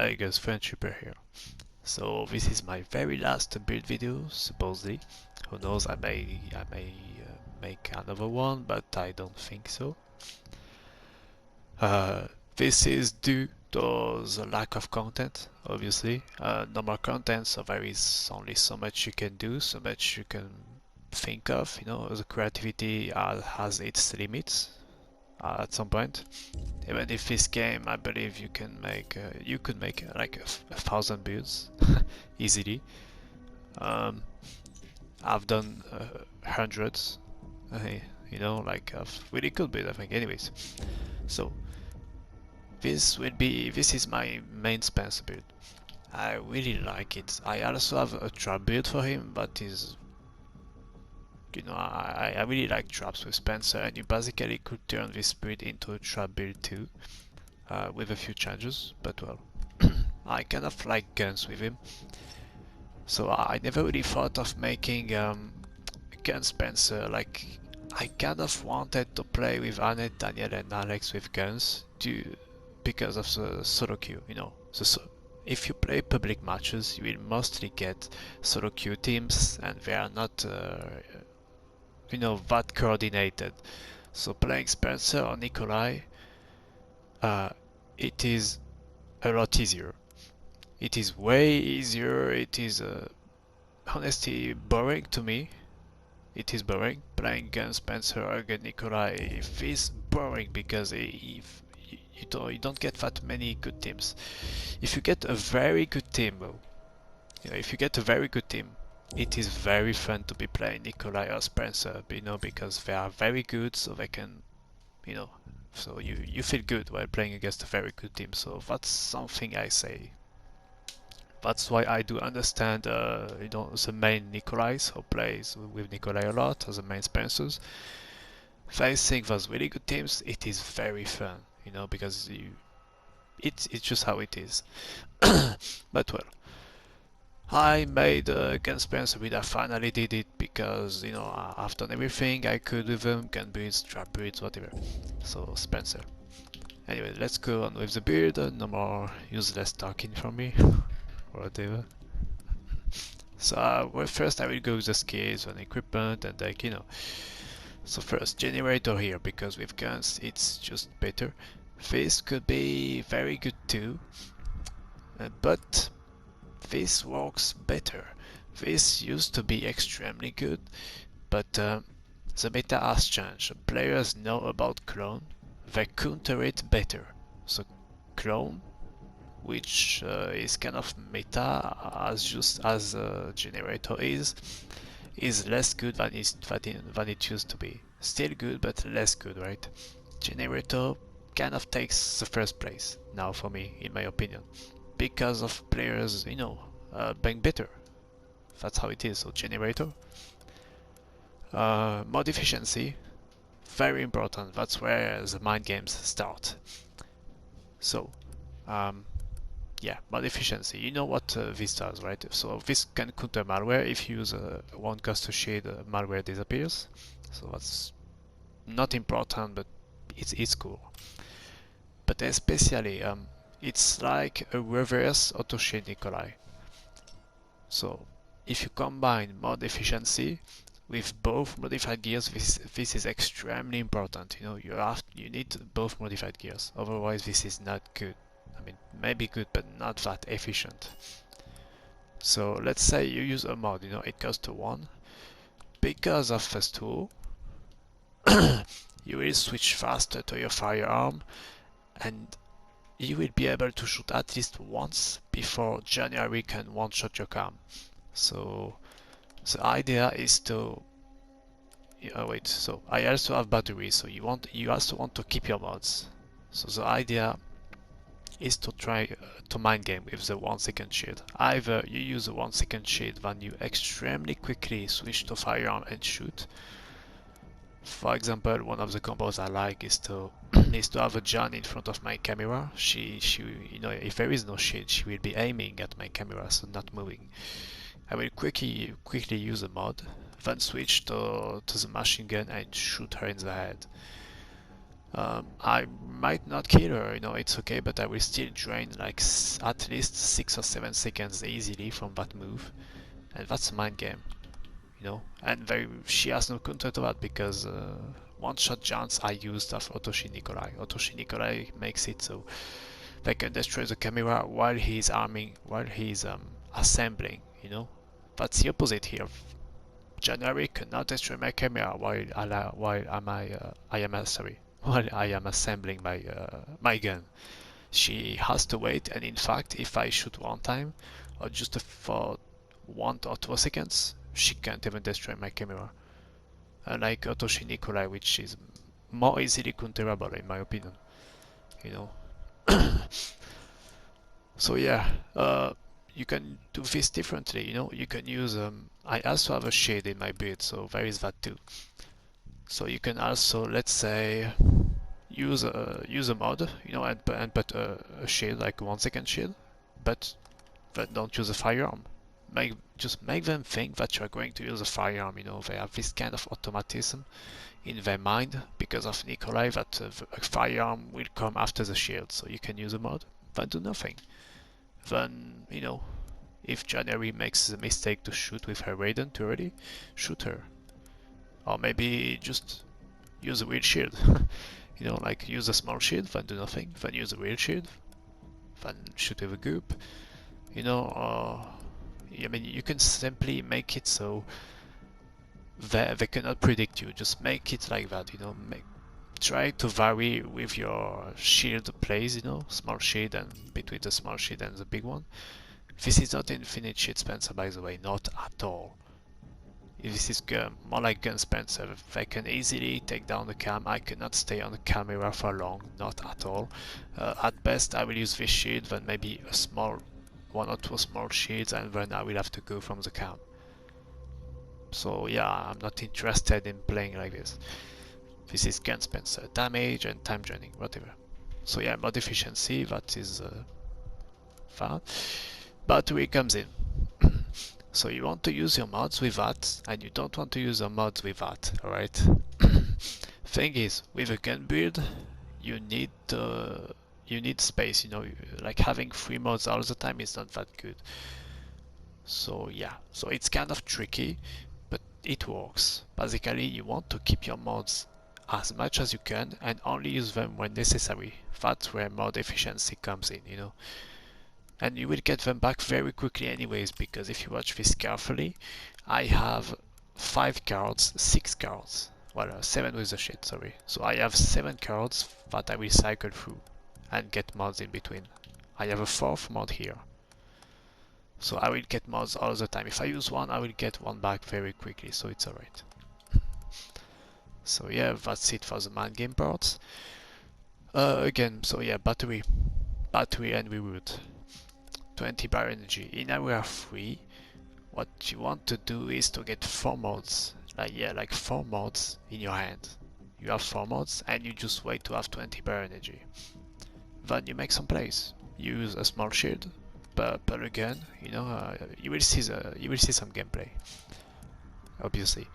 playing as friendship here. So this is my very last build video, supposedly. Who knows? I may make another one, but I don't think so. This is due to the lack of content, obviously. No more content, so there is only so much you can do, so much you can think of. You know, the creativity has its limits at some point. Even if this game, I believe you could make like a thousand builds easily. I've done hundreds, you know, like of really good build, I think. Anyways, so this is my main Spencer build. I really like it. I also have a trap build for him, but is, you know, I really like traps with Spencer, and you basically could turn this build into a trap build too, with a few changes. But well, I kind of like guns with him, so I never really thought of making gun Spencer. Like, I kind of wanted to play with Annette, Daniel, and Alex with guns because of the solo queue. You know, if you play public matches, you will mostly get solo queue teams, and they are not, you know, that coordinated. So playing Spencer or Nikolai, it is a lot easier. It is way easier. It is honestly boring to me. It is boring playing against Spencer or against Nikolai. It is boring because if you don't get that many good teams. If you get a very good team, though, you know, if you get a very good team, it is very fun to be playing Nikolai or Spencer, you know, because they are very good, so they can, you know, so you feel good while playing against a very good team. So that's something I say. That's why I do understand, you know, the main Nikolais who plays with Nikolai a lot, the main Spencers. Facing those really good teams, it is very fun, you know, because it's just how it is. But well, I made Gun Spencer I finally did it because, you know, I've done everything I could with them, gun builds, trap builds, whatever. So Spencer. Anyway, let's go on with the build. No more useless talking from me. Whatever. So well, first I will go with the skills and equipment and, like, you know. So first, generator here, because with guns it's just better. This could be very good too, but this works better. This used to be extremely good, but the meta has changed. Players know about clone, they counter it better. So clone, which is kind of meta as just as generator is less good than it used to be. Still good, but less good, right? Generator kind of takes the first place now for me, in my opinion, because of players, you know, being better. That's how it is. So Generator, mod efficiency, very important. That's where the mind games start. So, yeah, mod efficiency. You know what this does, right? So this can counter malware. If you use one cost to shade, malware disappears. So that's not important, but it's cool. But especially, it's like a reverse auto shade Nikolai. So if you combine mod efficiency with both modified gears, this is extremely important. You know, you need both modified gears. Otherwise, this is not good. I mean, maybe good, but not that efficient. So let's say you use a mod. You know, it goes to 1. Because of this tool, you will switch faster to your firearm, and you will be able to shoot at least once before January can one-shot your cam. So the idea is to wait. So I also have batteries. So you also want to keep your mods. So the idea is to try to mind game with the 1 second shield. Either you use a 1 second shield, then you extremely quickly switch to firearm and shoot. For example, one of the combos I like is to have a John in front of my camera. She you know, if there is no shield, she will be aiming at my camera, so not moving. I will quickly use a mod, then switch to the machine gun and shoot her in the head. I might not kill her, you know, it's okay, but I will still drain like at least 6 or 7 seconds easily from that move. And that's a mind game, you know. And she has no counter to that because one-shot giants are used of Otoshi Nikolai. Otoshi Nikolai makes it so they can destroy the camera while he's assembling, you know. That's the opposite here. January cannot destroy my camera while I am assembling my gun. She has to wait, and in fact, if I shoot one time, or just for 1 or 2 seconds, she can't even destroy my camera. Unlike Otoshi Nikolai, which is more easily counterable in my opinion, you know. So yeah, you can do this differently, you know. You can use I also have a shade in my build, so there is that too. So you can also, let's say, use a mod, you know, and put a shield, like 1 second shield, but don't use a firearm. Just make them think that you're going to use a firearm, you know. They have this kind of automatism in their mind because of Nikolai that a firearm will come after the shield, so you can use a mod, then do nothing. Then, you know, if January makes the mistake to shoot with her Raiden too early, shoot her. Or maybe just use a real shield. You know, like use a small shield, then do nothing, then use a real shield, then shoot with a goop. You know, I mean, you can simply make it so they cannot predict you. Just make it like that, you know. Try to vary with your shield plays, you know, small shield and between the small shield and the big one. This is not infinite shield Spencer, by the way, not at all. This is more like Gun Spencer. They can easily take down the cam. I cannot stay on the camera for long, not at all. At best, I will use this shield, then maybe a small, 1 or 2 small shields, and then I will have to go from the cam. So yeah, I'm not interested in playing like this. This is Gun Spencer, damage and time draining, whatever. So yeah, mod efficiency, that is fine. Battery comes in. So you want to use your mods with that, and you don't want to use your mods with that, alright? Thing is, with a gun build, you need space, you know, like having 3 mods all the time is not that good. So yeah, so it's kind of tricky, but it works. Basically, you want to keep your mods as much as you can and only use them when necessary. That's where mod efficiency comes in, you know. And you will get them back very quickly anyways, because if you watch this carefully, I have 5 cards, 6 cards, well 7 with the shit, sorry. So I have 7 cards that I will cycle through and get mods in between. I have a 4th mod here. So I will get mods all the time. If I use one, I will get one back very quickly, so it's alright. So yeah, that's it for the mind game parts. Again, so yeah, battery and reroute. 20 bar energy. In area 3, what you want to do is to get 4 mods. Like 4 mods in your hand. You have 4 mods and you just wait to have 20 bar energy. Then you make some plays. Use a small shield, per gun, you know, you will see some gameplay, obviously.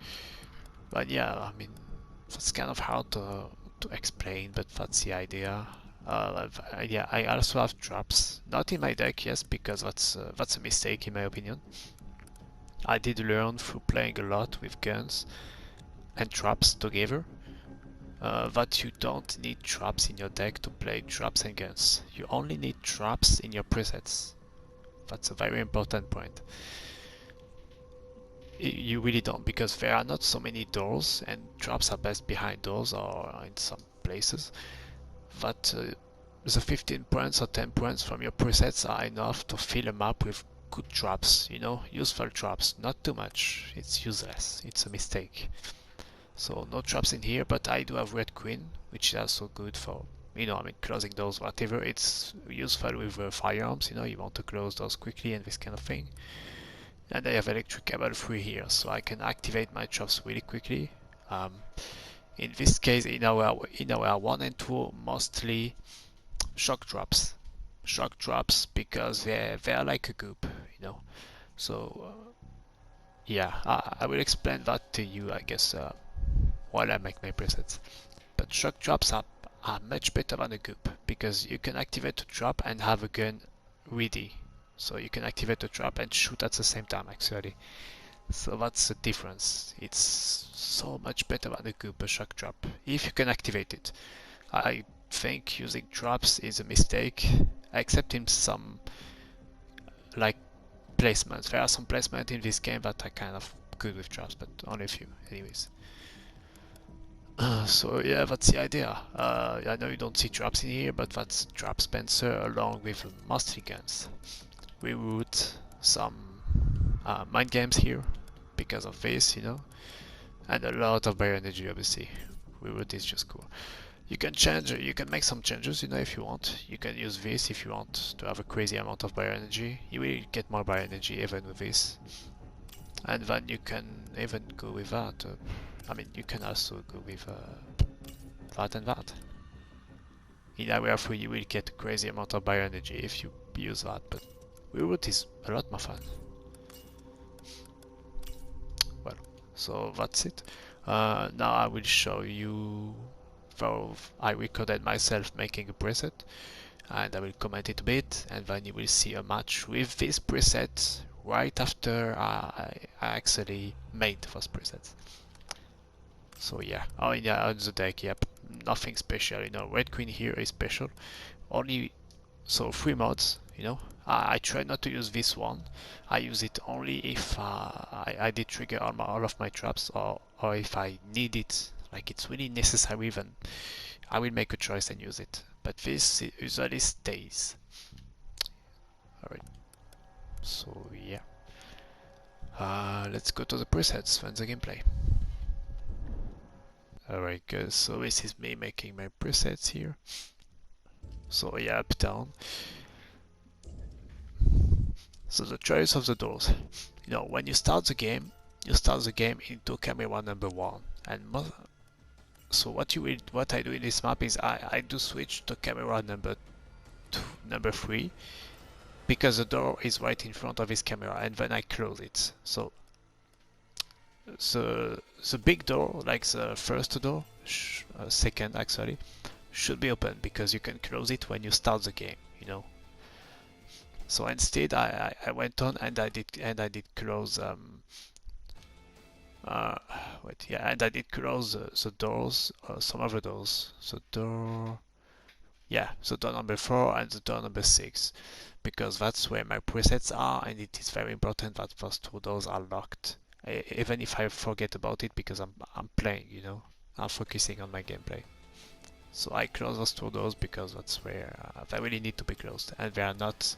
But yeah, I mean, that's kind of hard to explain, but that's the idea. Yeah, I also have traps, not in my deck, yes, because that's a mistake in my opinion. I did learn through playing a lot with guns and traps together that you don't need traps in your deck to play traps and guns. You only need traps in your presets. That's a very important point. You really don't, because there are not so many doors, and traps are best behind doors or in some places. That the 15 points or 10 points from your presets are enough to fill a map with good traps, you know, useful traps. Not too much, it's useless, it's a mistake. So no traps in here, but I do have Red Queen, which is also good for, you know, I mean, closing doors, whatever. It's useful with firearms, you know, you want to close doors quickly and this kind of thing. And I have electric cable 3 here, so I can activate my traps really quickly. In this case, in our 1 and 2, mostly shock traps. Shock traps because they're like a goop, you know. So yeah, I will explain that to you, I guess, while I make my presets. But shock traps are much better than a goop because you can activate a trap and have a gun ready. So you can activate a trap and shoot at the same time actually. So that's the difference. It's so much better than a goop, a shock trap, if you can activate it. I think using traps is a mistake, except in some like placements. There are some placements in this game that are kind of good with traps, but only a few anyways. So yeah, that's the idea. I know you don't see traps in here, but that's Trap Spencer along with mostly guns. We root some mind games here because of this, you know, and a lot of bioenergy obviously. We root is just cool. You can change, you can make some changes, you know, if you want. You can use this if you want to have a crazy amount of bioenergy. You will get more bioenergy even with this. And then you can even go with that. I mean, you can also go with that and that. In area 3 you will get a crazy amount of bioenergy if you use that, but reroute is a lot more fun. Well, so that's it. Now I will show you, though I recorded myself making a preset, and I will comment it a bit, and then you will see a match with this preset right after I actually made those presets. So yeah, oh yeah, on the deck, yep, nothing special, you know, red queen here is special, only, so 3 mods, you know, I try not to use this one, I use it only if I did trigger all of my traps, or if I need it, like it's really necessary, then I will make a choice and use it, but this usually stays. Alright, so yeah, let's go to the presets and the gameplay. Alright guys, so this is me making my presets here. So yeah, up down. So the choice of the doors. You know, when you start the game into camera number 1. And so what I do in this map is I do switch to camera number 3 because the door is right in front of this camera, and then I close it. So the big door, like the first door, second actually, should be open because you can close it when you start the game, you know. So instead I went on and I did close wait, yeah, and I did close the doors, some of the doors. So door, yeah, so door number 4 and the door number 6, because that's where my presets are, and it is very important that those 2 doors are locked. Even if I forget about it, because I'm playing, you know, I'm focusing on my gameplay. So I close those 2 doors because that's where they really need to be closed, and they are not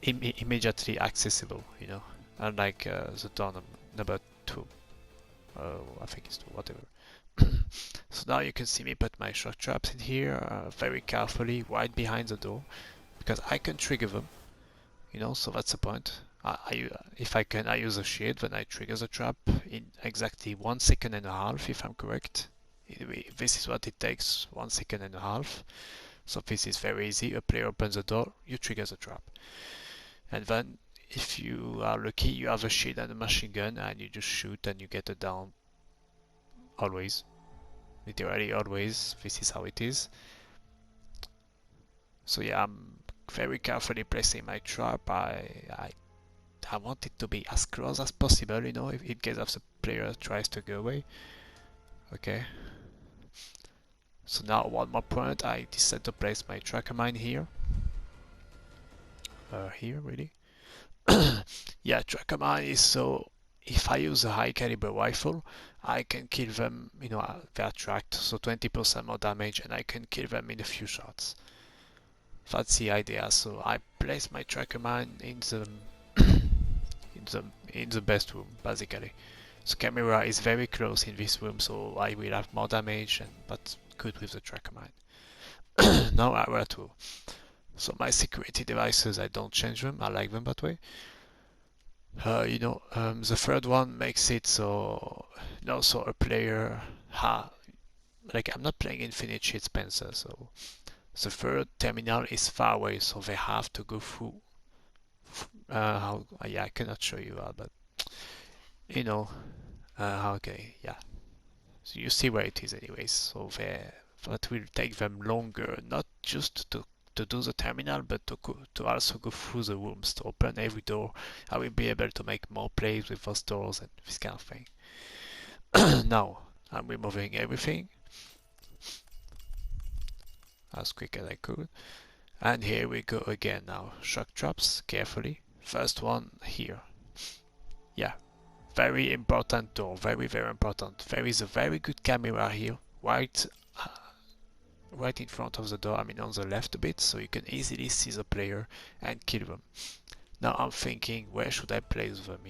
immediately accessible, you know, unlike the door number 2. I think it's 2, whatever. So now you can see me put my shock traps in here very carefully right behind the door, because I can trigger them, you know, so that's the point. If I can, I use a shield, then I trigger the trap in exactly 1.5 seconds, if I'm correct. This is what it takes, 1.5 seconds. So this is very easy. A player opens the door, you trigger the trap. And then if you are lucky, you have a shield and a machine gun, and you just shoot and you get a down. Always. Literally always. This is how it is. So yeah, I'm very carefully placing my trap. I want it to be as close as possible, you know, if in case of the player tries to go away. Okay. So now one more point, I decided to place my tracker mine here. Here, really. Yeah, tracker mine is so if I use a high caliber rifle, I can kill them, you know, they are tracked, so 20% more damage, and I can kill them in a few shots. That's the idea. So I place my tracker mine in the in the best room, basically. So camera is very close in this room, so I will have more damage, and that's good with the tracker mine. Now RER 2. So my security devices, I don't change them, I like them that way. You know, the third one makes it so, you know, so a player, like I'm not playing Infinite Shit Spencer, so the third terminal is far away, so they have to go through. Yeah, I cannot show you that, but you know, okay, yeah. So you see where it is anyways. So that will take them longer, not just to do the terminal, but to also go through the rooms, to open every door. I will be able to make more plays with those doors and this kind of thing. Now, I'm removing everything as quick as I could. And here we go again now. Shock traps, carefully. First one here. Yeah, very important door, very important. There is a very good camera here, right in front of the door, I mean on the left a bit, so you can easily see the player and kill them. Now I'm thinking, where should I place them,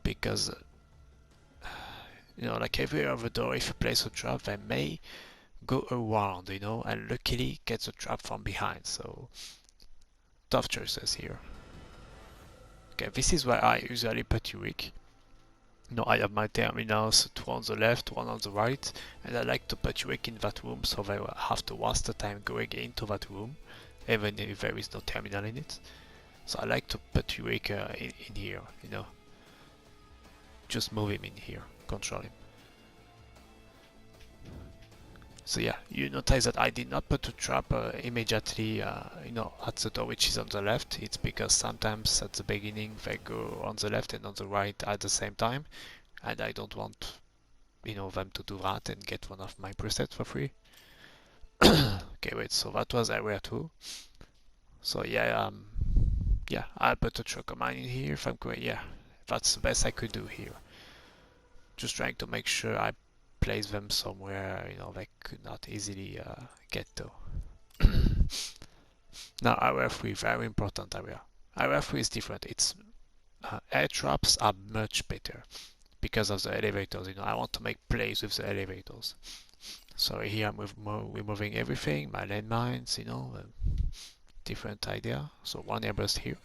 because like every other door, if you place a trap, they may go around, and luckily get the trap from behind, so tough choices here. Okay, this is where I usually put Uric. I have my terminals, two on the left, one on the right, and I like to put Uric in that room so they will have to waste the time going into that room, even if there is no terminal in it. So I like to put Uric in here, just move him in here, control him. So yeah, you notice that I did not put a trap immediately, at the door which is on the left. It's because sometimes at the beginning they go on the left and on the right at the same time, and I don't want, them to do that and get one of my presets for free. Okay, wait. So that was area 2. So yeah, I put a truck of mine in here. If I'm correct, yeah, that's the best I could do here. Just trying to make sure I place them somewhere, they could not easily get to. Now area 3, very important area. Area 3 is different. It's air traps are much better because of the elevators. I want to make plays with the elevators. So here I'm removing everything, my landmines, different idea. So one airburst here.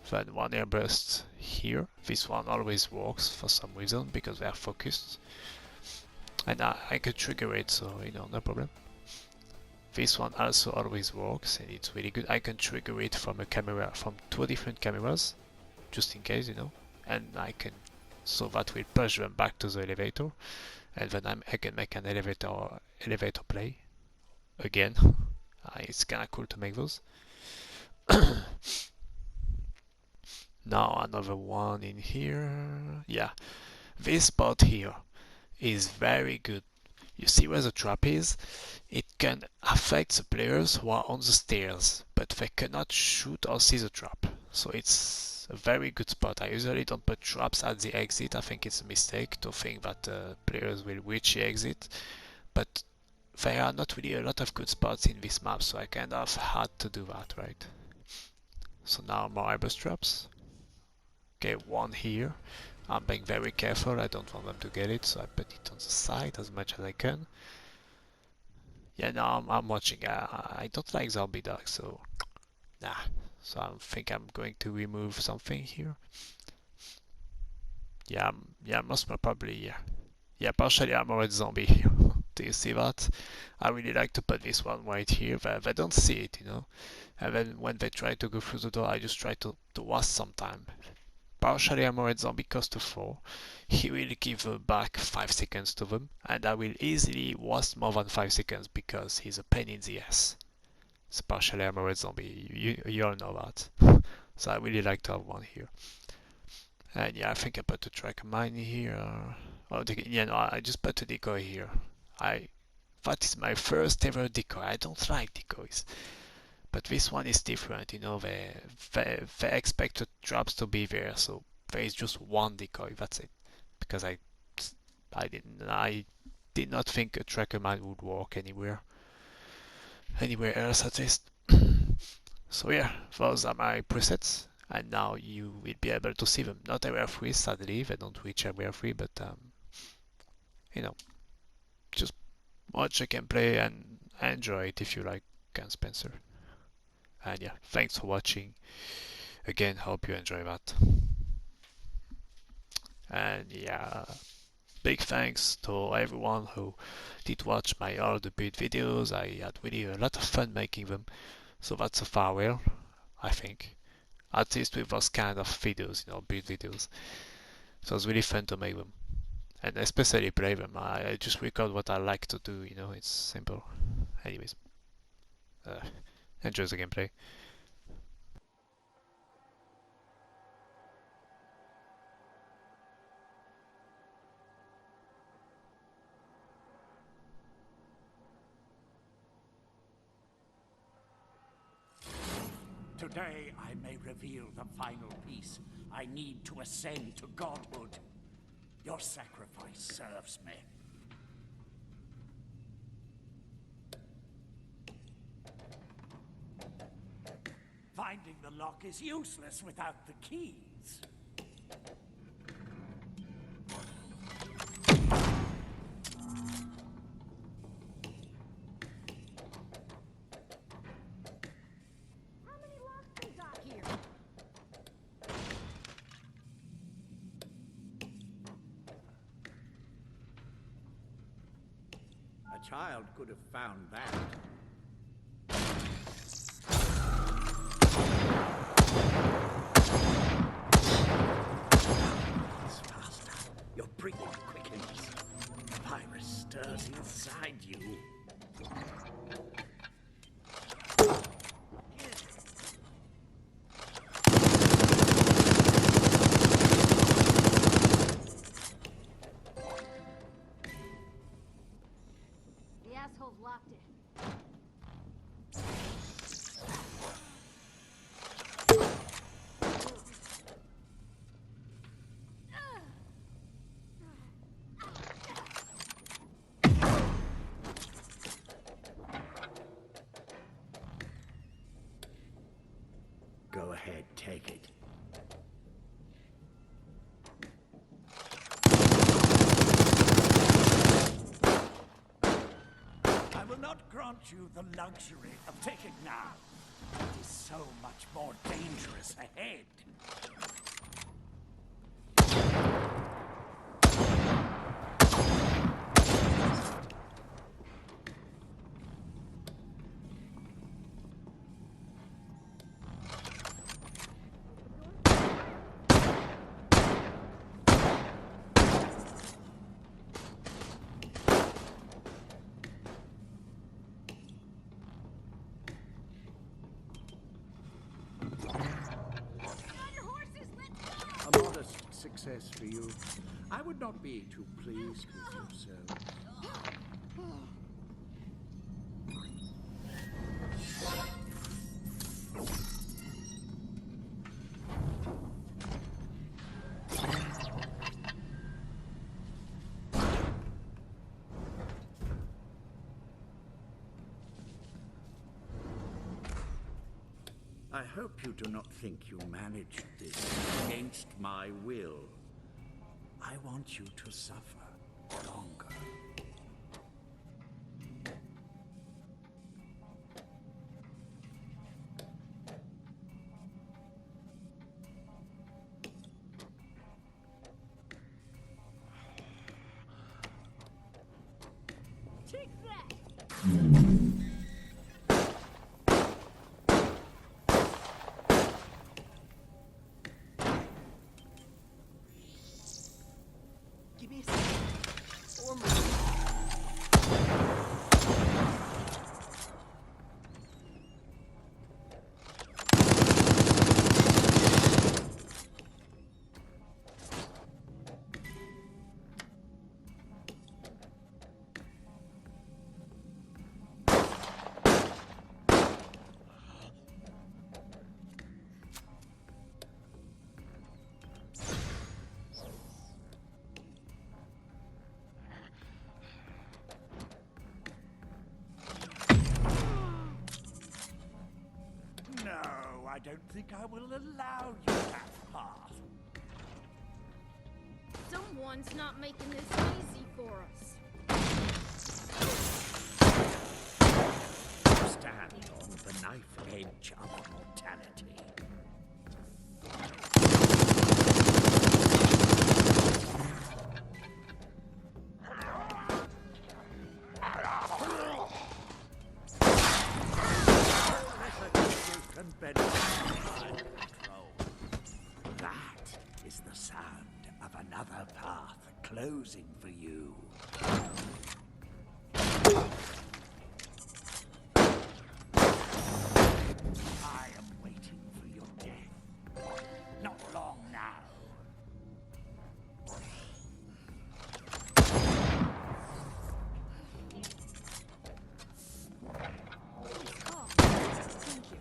Then one airburst here. This one always works for some reason because they are focused. And I could trigger it, so no problem. This one also always works and it's really good. I can trigger it from a camera, from 2 different cameras, just in case, and I can, so that will push them back to the elevator, and then I can make an elevator play again. It's kinda cool to make those. Now another one in here. Yeah, this spot here is very good. You see where the trap is? It can affect the players who are on the stairs, but they cannot shoot or see the trap. So it's a very good spot. I usually don't put traps at the exit. I think it's a mistake to think that players will reach the exit, but there are not really a lot of good spots in this map, so I kind of had to do that, right? So now more airburst traps. Okay, one here. I'm being very careful, I don't want them to get it, so I put it on the side as much as I can. Yeah, now I'm watching. I don't like zombie dogs, so nah. So I think I'm going to remove something here. Yeah, most probably, yeah. Yeah, partially armored zombie here. Do you see that? I really like to put this one right here. They don't see it, And then when they try to go through the door, I just try to waste some time. Partially armored zombie cost to 4. He will give back 5 seconds to them, and I will easily waste more than 5 seconds because he's a pain in the ass. It's a partially armored zombie, you all know that. So I really like to have one here. And yeah, I think I put a track of mine here. I just put a decoy here. That is my first ever decoy. I don't like decoys. But this one is different, they expect the traps to be there, so there is just one decoy, that's it. Because I did not think a tracker mine would work anywhere else at least. So yeah, those are my presets, and now you will be able to see them. Not area 3, sadly, they don't reach area 3, but just watch the gameplay and enjoy it if you like Gun Spencer. And yeah, thanks for watching. Again, hope you enjoy that. And yeah, big thanks to everyone who did watch my older build videos. I had really a lot of fun making them. So that's a farewell, I think. At least with those kind of videos, build videos. So it was really fun to make them. And especially play them. I just record what I like to do, you know, it's simple. Anyways, uh, enjoy the gameplay. Today I may reveal the final piece. I need to ascend to godhood. Your sacrifice serves me. Finding the lock is useless without the keys. A child could have found that. It's faster. Your breathing quickens. The virus stirs inside you. Assholes locked it. Go ahead, take it. I will not grant you the luxury of taking now. It is so much more dangerous ahead. A modest success for you. I would not be too pleased with yourself. I hope you do not think you managed this against my will. I want you to suffer longer. Take that! Give me a second. Or more. No, I don't think I will allow you that path. Someone's not making this easy for us. Stand on the knife edge of mortality. That is the sound of another path closing. closing for you. I am waiting for your death. Not long now. Thank you.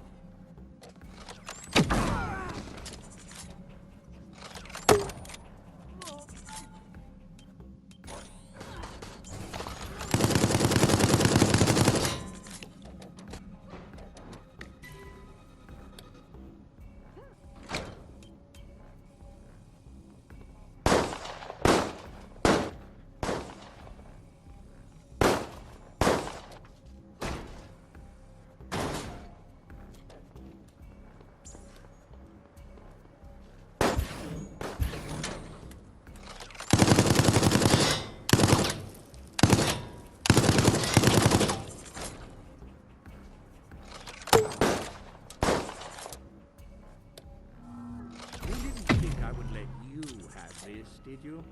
You didn't think I would let you have this, did you?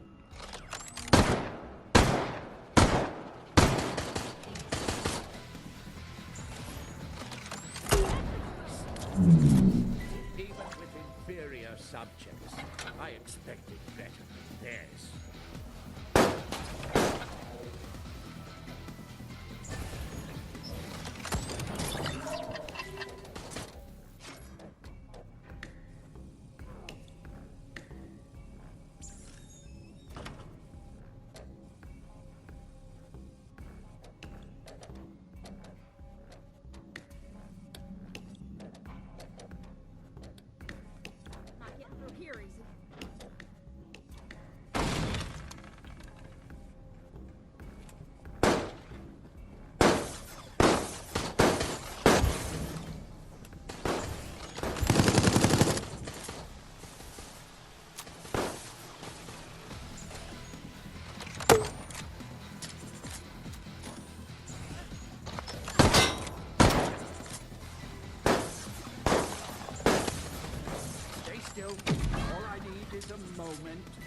Even with inferior subjects, I expected better than this. Not getting through here easy. Stay still. All I need is a moment.